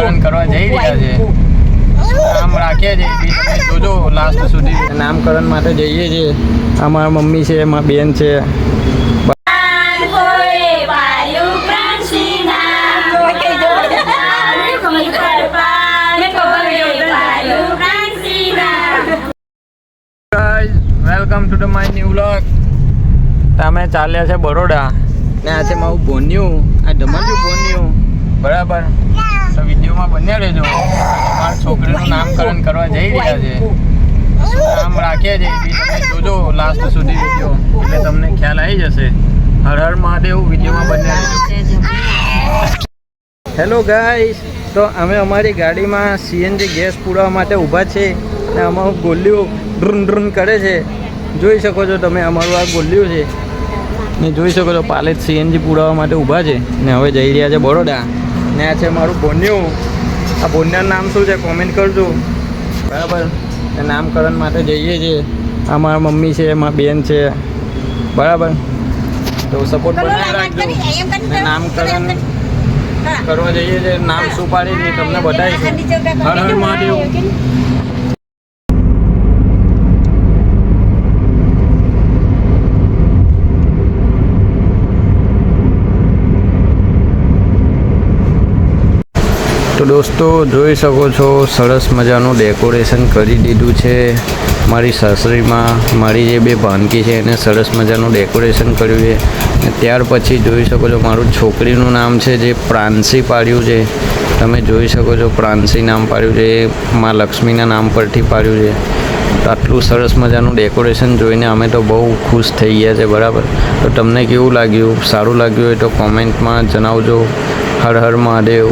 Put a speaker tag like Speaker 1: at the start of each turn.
Speaker 1: નામકરણ કરવા જઈ રહ્યા છે. નામ રાખીએ છીએ જોજો લાસ્ટ સુધી. નામકરણ માટે જઈએ છીએ. અમારા મમ્મી છે, એમાં બેન છે. Welcome to the my new vlog. તમે ચાલ્યા છે બરોડા ને આ છે મારું ભોન્યું, આ ધમન્યું ભોન્યું, બરાબર? તો વિડીયોમાં બન્યા રહેજો. અમારા છોકરીનું નામકરણ કરવા જઈ રહ્યા છે. નામ રાખીએ છીએ તમે જોજો લાસ્ટ સુધી વિડીયો, એટલે તમને ખ્યાલ આવી જશે. હર હર મહાદેવ. વિડીયોમાં બન્યા રહેજો. હેલો ગાઈસ, તો અમે અમારી ગાડીમાં સીએનજી ગેસ પૂરવા માટે ઊભા છે ને અમારું ગોલ્યું ડ્રુન ડ્રુન કરે છે. જોઈ શકો છો તમે, અમારું આ ગોલ્યું છે ને જોઈ શકો છો પાલેજ સીએનજી પુરાવા માટે ઊભા છે ને હવે જઈ રહ્યા છે બરોડા. ને આ છે મારું બોન્યું. આ બોન્યાનું નામ શું છે કોમેન્ટ કરજો, બરાબર? ને નામકરણ માટે જઈએ છીએ. આ મારા મમ્મી છે, એમાં બેન છે, બરાબર? તો સપોર્ટ બનાવી રાખજો. ને નામકરણ કરવા જઈએ છીએ. નામ શું પાડી છે તમને બતાવીશું. હર હર મહાદેવ. તો દોસ્તો જોઈ શકો છો સરસ મજાનું ડેકોરેશન કરી દીધું છે. મારી સાસરીમાં મારી જે બે ભાનકી છે એને સરસ મજાનું ડેકોરેશન કર્યું છે. અને ત્યાર પછી જોઈ શકો છો મારું છોકરીનું નામ છે જે પ્રાંસી પાડ્યું છે. તમે જોઈ શકો છો પ્રાંસી નામ પાડ્યું છે, એ મા લક્ષ્મીના નામ પરથી પાડ્યું છે. તો આટલું સરસ મજાનું ડેકોરેશન જોઈને અમે તો બહુ ખુશ થઈ ગયા છે, બરાબર? તો તમને કેવું લાગ્યું? સારું લાગ્યું હોય તો કોમેન્ટમાં જણાવજો. હર હર મહાદેવ.